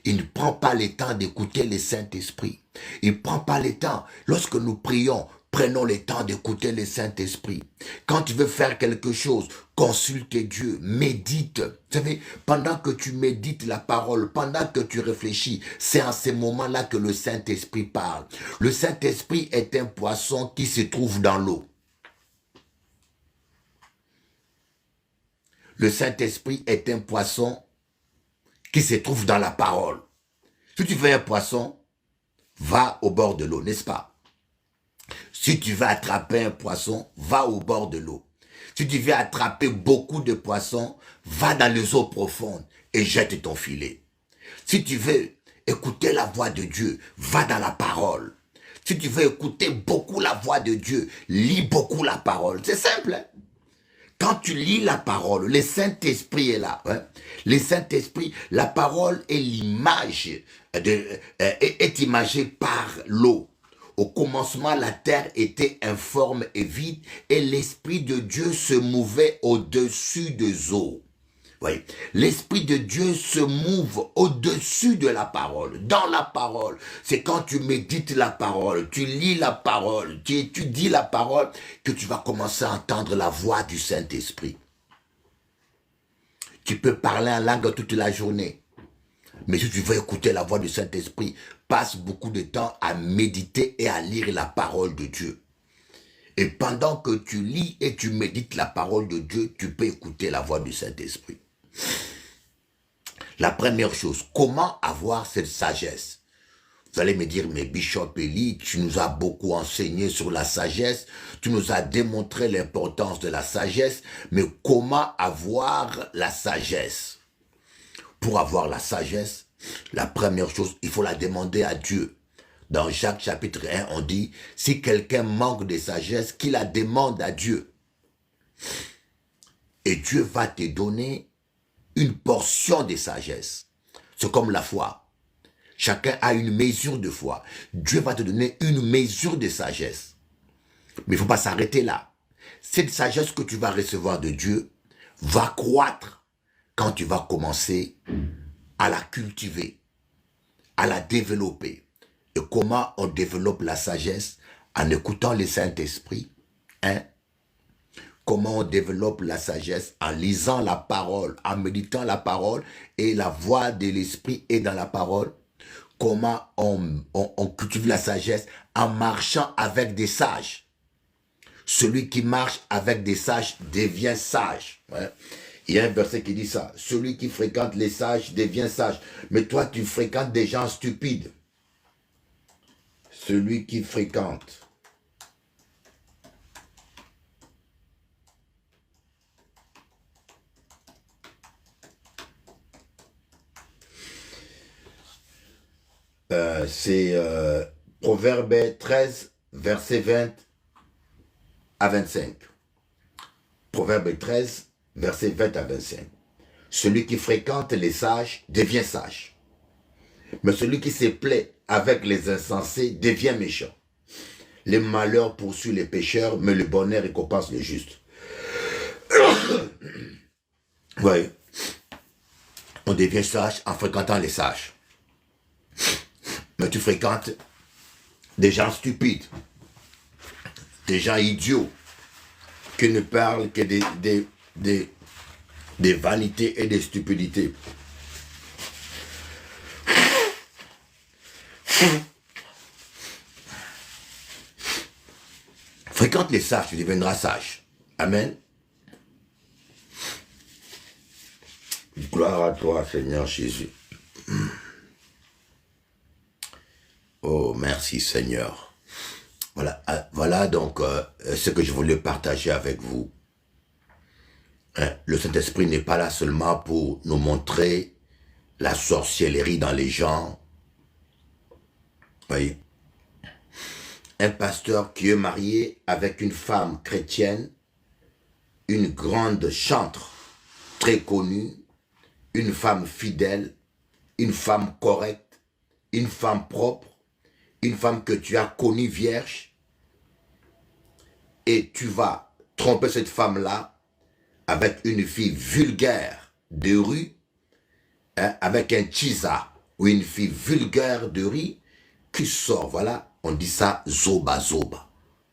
Il ne prend pas le temps d'écouter le Saint-Esprit. Il ne prend pas le temps. Lorsque nous prions, Prenons le temps d'écouter le Saint-Esprit. Quand tu veux faire quelque chose, consulte Dieu, médite. Vous savez, pendant que tu médites la parole, pendant que tu réfléchis, c'est à ce moment-là que le Saint-Esprit parle. Le Saint-Esprit est un poisson qui se trouve dans l'eau. Le Saint-Esprit est un poisson qui se trouve dans la parole. Si tu veux un poisson, va au bord de l'eau, n'est-ce pas? Si tu veux attraper un poisson, va au bord de l'eau. Si tu veux attraper beaucoup de poissons, va dans les eaux profondes et jette ton filet. Si tu veux écouter la voix de Dieu, va dans la parole. Si tu veux écouter beaucoup la voix de Dieu, lis beaucoup la parole. C'est simple, hein? Quand tu lis la parole, le Saint-Esprit est là. Hein? Le Saint-Esprit, la parole est l'image, est imagée par l'eau. Au commencement, la terre était informe et vide et l'Esprit de Dieu se mouvait au-dessus des eaux. Oui. L'Esprit de Dieu se mouve au-dessus de la parole, dans la parole. C'est quand tu médites la parole, tu lis la parole, tu étudies la parole, que tu vas commencer à entendre la voix du Saint-Esprit. Tu peux parler en langue toute la journée. Mais si tu veux écouter la voix du Saint-Esprit, passe beaucoup de temps à méditer et à lire la parole de Dieu. Et pendant que tu lis et tu médites la parole de Dieu, tu peux écouter la voix du Saint-Esprit. La première chose, comment avoir cette sagesse? Vous allez me dire, mais Bishop Eli, tu nous as beaucoup enseigné sur la sagesse, tu nous as démontré l'importance de la sagesse, mais comment avoir la sagesse? Pour avoir la sagesse, la première chose, il faut la demander à Dieu. Dans Jacques chapitre 1, on dit, si quelqu'un manque de sagesse, qu'il la demande à Dieu. Et Dieu va te donner une portion de sagesse. C'est comme la foi. Chacun a une mesure de foi. Dieu va te donner une mesure de sagesse. Mais il ne faut pas s'arrêter là. Cette sagesse que tu vas recevoir de Dieu va croître quand tu vas commencer à la cultiver, à la développer. Et comment on développe la sagesse? En écoutant le Saint-Esprit. Hein? Comment on développe la sagesse? En lisant la parole, en méditant la parole, et la voix de l'Esprit est dans la parole. Comment on cultive la sagesse? En marchant avec des sages. Celui qui marche avec des sages devient sage. Ouais. Il y a un verset qui dit ça. Celui qui fréquente les sages devient sage. Mais toi, tu fréquentes des gens stupides. Celui qui fréquente. C'est Proverbe 13, verset 20 à 25. Proverbe 13, verset 20 à 25. Celui qui fréquente les sages devient sage. Mais celui qui se plaît avec les insensés devient méchant. Le malheur poursuit les pécheurs, mais le bonheur récompense les justes. Oui. On devient sage en fréquentant les sages. Mais tu fréquentes des gens stupides, des gens idiots, qui ne parlent que des vanités et des stupidités. Fréquente les sages, tu deviendras sage. Amen. Gloire à toi, Seigneur Jésus. Oh, merci Seigneur. Voilà donc ce que je voulais partager avec vous. Le Saint-Esprit n'est pas là seulement pour nous montrer la sorcellerie dans les gens. Voyez. Un pasteur qui est marié avec une femme chrétienne, une grande chantre très connue, une femme fidèle, une femme correcte, une femme propre, une femme que tu as connue vierge, et tu vas tromper cette femme-là avec une fille vulgaire de rue, hein, avec un chisa, ou une fille vulgaire de rue qui sort, voilà, on dit ça zoba zoba.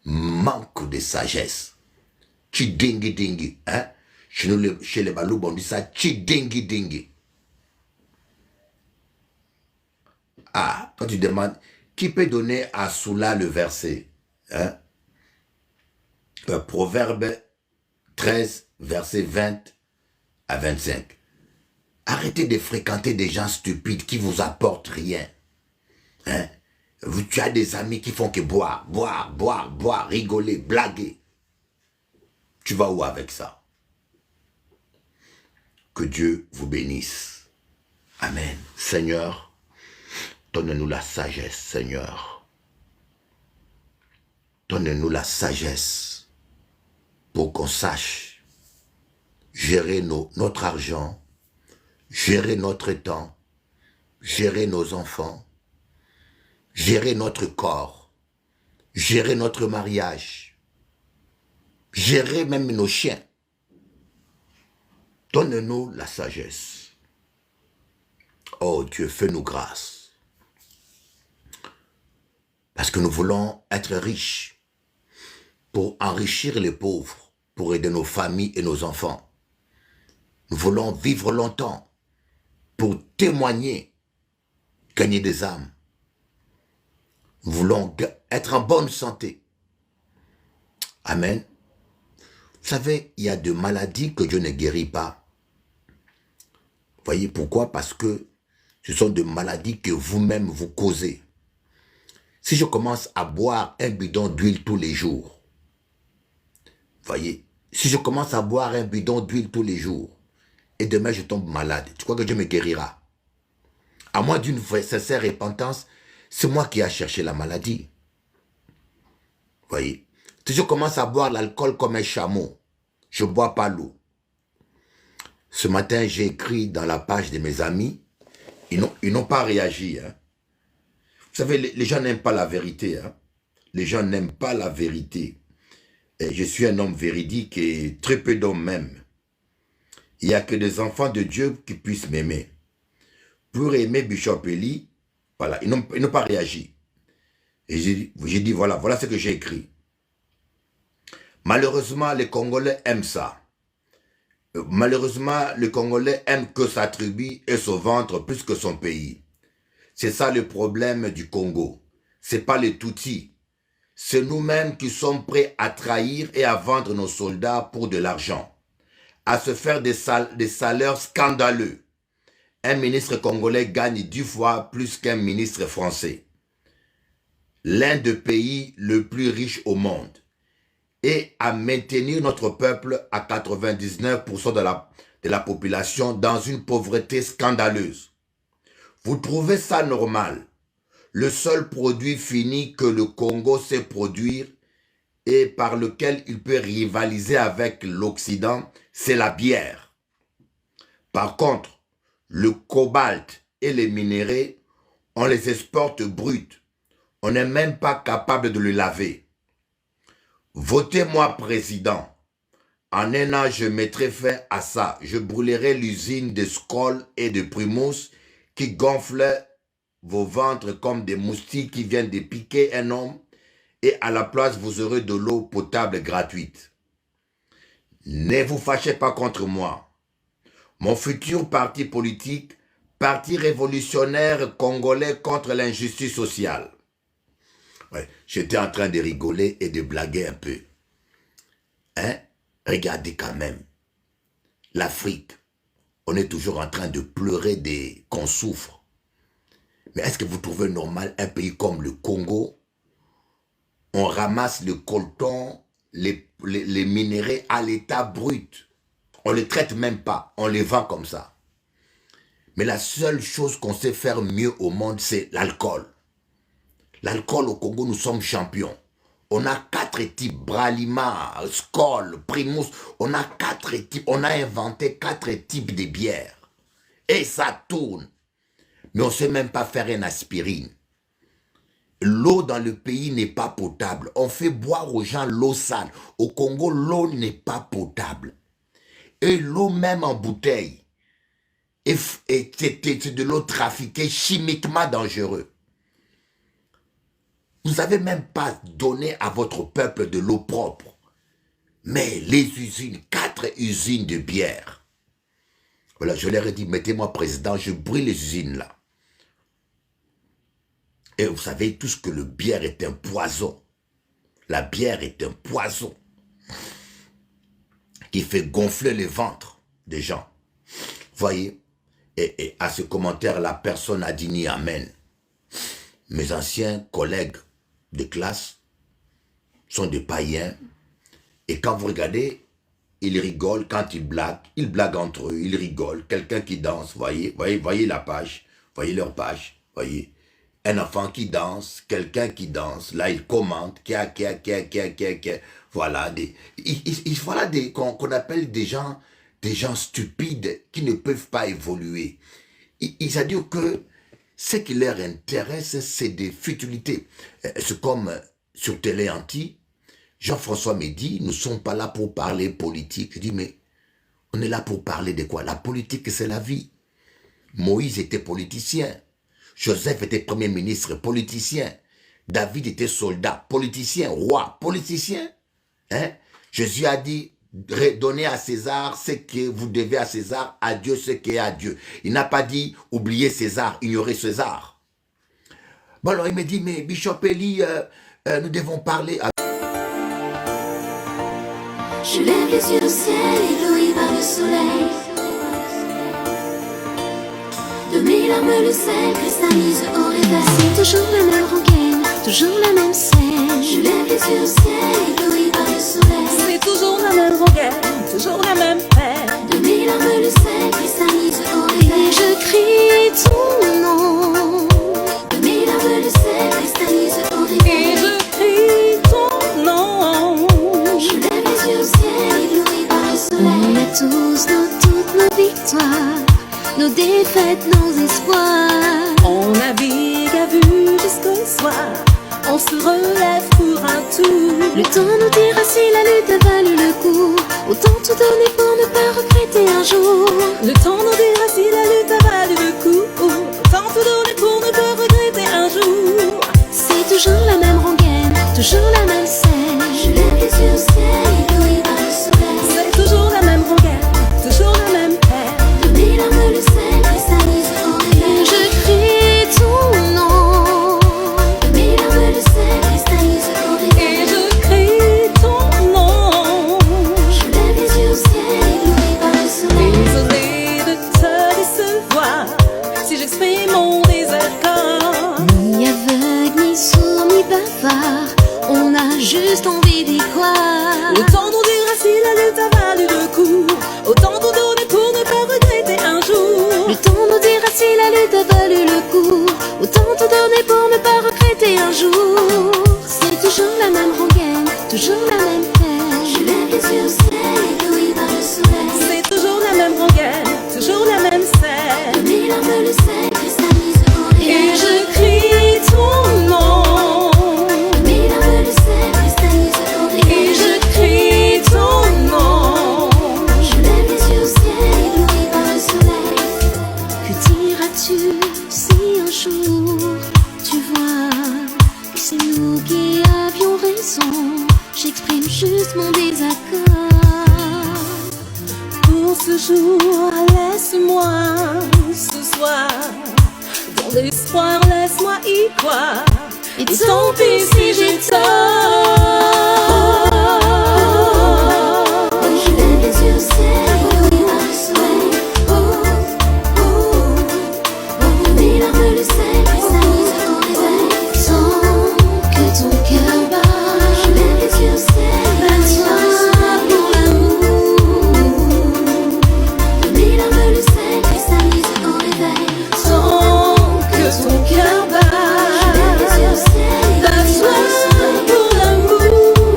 manque de sagesse. Chidingi dingi, hein? Chez les Baloubs, on dit ça, chidingi dingi. Ah, quand tu demandes, qui peut donner à Soula le verset? Hein? Proverbe 13, verset 20 à 25. Arrêtez de fréquenter des gens stupides qui vous apportent rien. Hein? Tu as des amis qui font que boire, rigoler, blaguer. Tu vas où avec ça? Que Dieu vous bénisse. Amen. Seigneur, donne-nous la sagesse, Seigneur. Donne-nous la sagesse pour qu'on sache gérer notre argent, gérer notre temps, gérer nos enfants, gérer notre corps, gérer notre mariage, gérer même nos chiens. Donne-nous la sagesse. Oh Dieu, fais-nous grâce. Parce que nous voulons être riches pour enrichir les pauvres, pour aider nos familles et nos enfants. Nous voulons vivre longtemps pour témoigner, gagner des âmes. Nous voulons être en bonne santé. Amen. Vous savez, il y a des maladies que Dieu ne guérit pas. Vous voyez pourquoi? Parce que ce sont des maladies que vous-même vous causez. Si je commence à boire un bidon d'huile tous les jours, vous voyez, si je commence à boire un bidon d'huile tous les jours, et demain je tombe malade, tu crois que Dieu me guérira? À moins d'une sincère repentance, c'est moi qui ai cherché la maladie. Vous voyez, si je commence à boire l'alcool comme un chameau, je ne bois pas l'eau. Ce matin, j'ai écrit dans la page de mes amis, ils n'ont pas réagi. Hein. Vous savez, les gens n'aiment pas la vérité. Hein. Les gens n'aiment pas la vérité. Et je suis un homme véridique et très peu d'hommes m'aiment. Il n'y a que des enfants de Dieu qui puissent m'aimer. Pour aimer Bishop Eli, voilà, ils n'ont pas réagi. Et j'ai dit, voilà ce que j'ai écrit. Malheureusement, les Congolais aiment ça. Malheureusement, le Congolais aime que sa tribu et son ventre plus que son pays. C'est ça le problème du Congo. C'est pas les Tutsis. C'est nous-mêmes qui sommes prêts à trahir et à vendre nos soldats pour de l'argent. À se faire des salaires scandaleux. Un ministre congolais gagne 10 fois plus qu'un ministre français. L'un des pays le plus riche au monde. Et à maintenir notre peuple à 99% de la population dans une pauvreté scandaleuse. Vous trouvez ça normal? Le seul produit fini que le Congo sait produire et par lequel il peut rivaliser avec l'Occident, c'est la bière. Par contre, le cobalt et les minéraux, on les exporte bruts. On n'est même pas capable de le laver. Votez-moi président. En un an, je mettrai fin à ça. Je brûlerai l'usine de Skoll et de Primus qui gonflent vos ventres comme des moustiques qui viennent de piquer un homme et à la place, vous aurez de l'eau potable gratuite. Ne vous fâchez pas contre moi. Mon futur parti politique, Parti révolutionnaire congolais contre l'injustice sociale. Ouais, j'étais en train de rigoler et de blaguer un peu. Hein? Regardez quand même. L'Afrique, on est toujours en train de pleurer qu'on souffre. Mais est-ce que vous trouvez normal un pays comme le Congo? On ramasse le coltan, les minéraux à l'état brut. On ne les traite même pas, on les vend comme ça. Mais la seule chose qu'on sait faire mieux au monde, c'est l'alcool. L'alcool au Congo, nous sommes champions. On a 4 types, Bralima, Skoll, Primus. On a 4 types, on a inventé 4 types de bières. Et ça tourne. Mais on ne sait même pas faire une aspirine. L'eau dans le pays n'est pas potable. On fait boire aux gens l'eau sale. Au Congo, l'eau n'est pas potable. Et l'eau même en bouteille, c'est de l'eau trafiquée chimiquement dangereuse. Vous n'avez même pas donné à votre peuple de l'eau propre. Mais les usines, 4 usines de bière. Voilà, je leur ai dit, mettez-moi président, je brûle les usines là. Et vous savez tous que le bière est un poison. La bière est un poison qui fait gonfler le ventre des gens. Voyez, et à ce commentaire, la personne a dit ni amen. Mes anciens collègues de classe sont des païens. Et quand vous regardez, ils rigolent quand ils blaguent entre eux, ils rigolent. Quelqu'un qui danse, voyez la page, voyez leur page, voyez. Un enfant qui danse, quelqu'un qui danse, là il commente, voilà, voilà qu'on appelle des gens stupides qui ne peuvent pas évoluer. Ils ont dit que ce qui leur intéresse, c'est des futilités. C'est comme sur Télé Anti, Jean-François me dit, nous ne sommes pas là pour parler politique. Je dis, mais on est là pour parler de quoi? La politique, c'est la vie. Moïse était politicien. Joseph était premier ministre, politicien. David était soldat, politicien. Roi, politicien. Hein? Jésus a dit, donnez à César ce que vous devez à César, à Dieu ce qui est à Dieu. Il n'a pas dit, oubliez César, ignorez César. Bon alors il me dit, mais Bishop Eli, nous devons parler... Je lève les yeux au ciel, ébloui par le soleil. De mes larmes le sel cristallise au réveil. C'est toujours la même rengaine, toujours la même scène. Je lève les yeux au ciel, ébloui par le soleil. C'est toujours la même rengaine, toujours la même peine. De mes larmes le sel cristallise au réveil. Et je crie ton nom. De mes larmes le sel cristallise au réveil. Et je crie ton nom. Je lève les yeux au ciel, ébloui par le soleil. On a tous toutes nos victoires, nos défaites, nos espoirs. On navigue à vue jusqu'au soir. On se relève pour un tour. Le temps nous dira si la lutte a valu le coup. Autant tout donner pour ne pas regretter un jour. Le temps nous dira si la lutte a valu le coup. Autant tout donner pour ne pas regretter un jour. C'est toujours la même rengaine, toujours la même scène. Je lève les yeux au ciel, ébloui par le soleil. C'est toujours la même rengaine, toujours la même peine. De mes larmes le sel cristallise au réveil. Je crie ton nom. De mes larmes le sel cristallise au réveil. Et je crie ton nom. Je lève les yeux au ciel, ébloui par le soleil. Désolé de te décevoir si j'exprime mon désaccord. Ni aveugle, ni sourd, ni bavard, on a juste envie d'y croire. Le temps nous dira si la lutte a valu le coup. Autant tout donner pour ne pas regretter un jour. Le temps nous dira si la lutte a valu le coup. Autant tout donner pour ne pas regretter un jour. C'est toujours la même rengaine, toujours la même peine. Je lève les yeux au ciel, ébloui par le soleil. C'est toujours la même rengaine, toujours la même De scène. mes larmes le sel cristallise au réveil. Et je crie ton nom. De mes larmes le sel cristallise au réveil. Et je crie ton nom. Je lève les yeux au ciel, ébloui par le soleil. Que diras-tu si un jour tu vois que c'est nous qui avions raison? J'exprime juste mon désaccord. Pour ce jour, laisse-moi ce soir. Dans l'espoir, laisse-moi y croire. Et Tant pis si j'ai tort. Je lève les yeux au ciel, ébloui par le soleil. De mes larmes le sel cristallise au réveil. Sans que ton cœur bat, je lève les yeux au ciel, ébloui par le soleil. Pour l'amour. De mes larmes le sel cristallise au réveil. Sans que ton cœur Je lève les yeux au bat. ciel, ébloui par le soleil. Pour l'amour.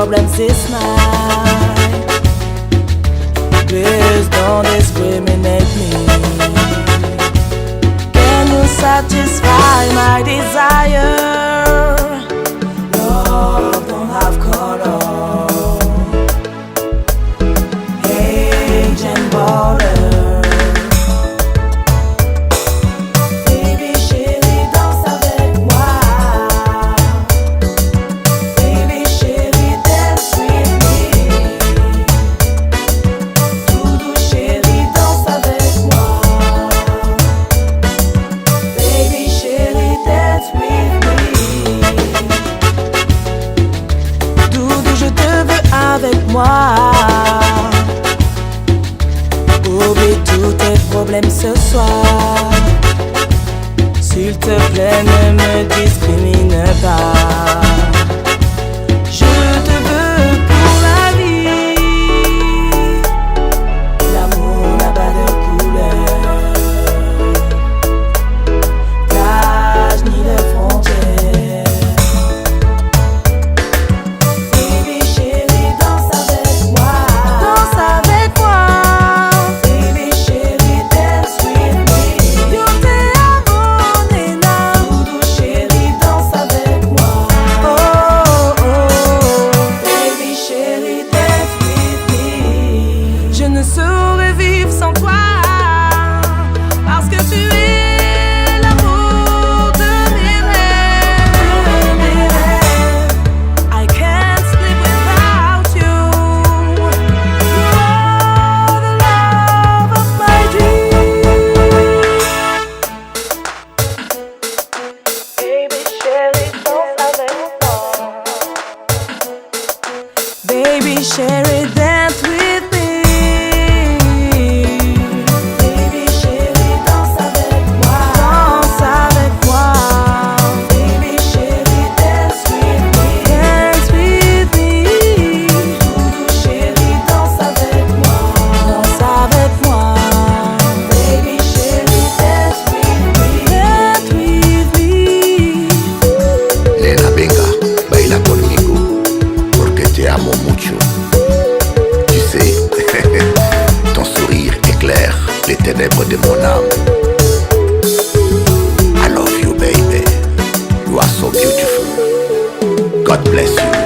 problem this night. Please don't discriminate me. Can you satisfy my desire? Love don't have color, age and border. Baby chérie, danse avec moi. Baby chérie, dance with me. Doudou chérie, danse avec moi. Baby chérie, dance with me. Doudou, je te veux avec moi. Oublie tous tes problèmes ce soir. S'il te plaît, ne me discrimine pas. Je te veux pour la vie. L'amour n'a pas de couleur, d'âge ni de frontières. Baby chérie, danse avec moi. Danse avec moi. Baby chérie, dance with me. Yo te amo, nena. Doudou chérie, danse avec moi. Oh, oh, oh. Baby chérie, dance with me. Je ne saurais vivre sans toi, parce que tu es l'amour de mes rêves. I can't sleep without you. You are the love of my dreams. Baby chérie, danse avec moi. Baby chérie, dance with me. Baby chérie, danse avec moi. Danse avec moi. Baby chérie, dance with me. Dance with me. Doudou chérie, danse avec moi. Danse avec moi. Baby chérie, dance with me. Dance with me. Nena, venga, baila conmigo, porque te amo mucho. Tu sais, ton sourire éclaire les ténèbres de mon âme. I love you, baby. You are so beautiful. God bless you.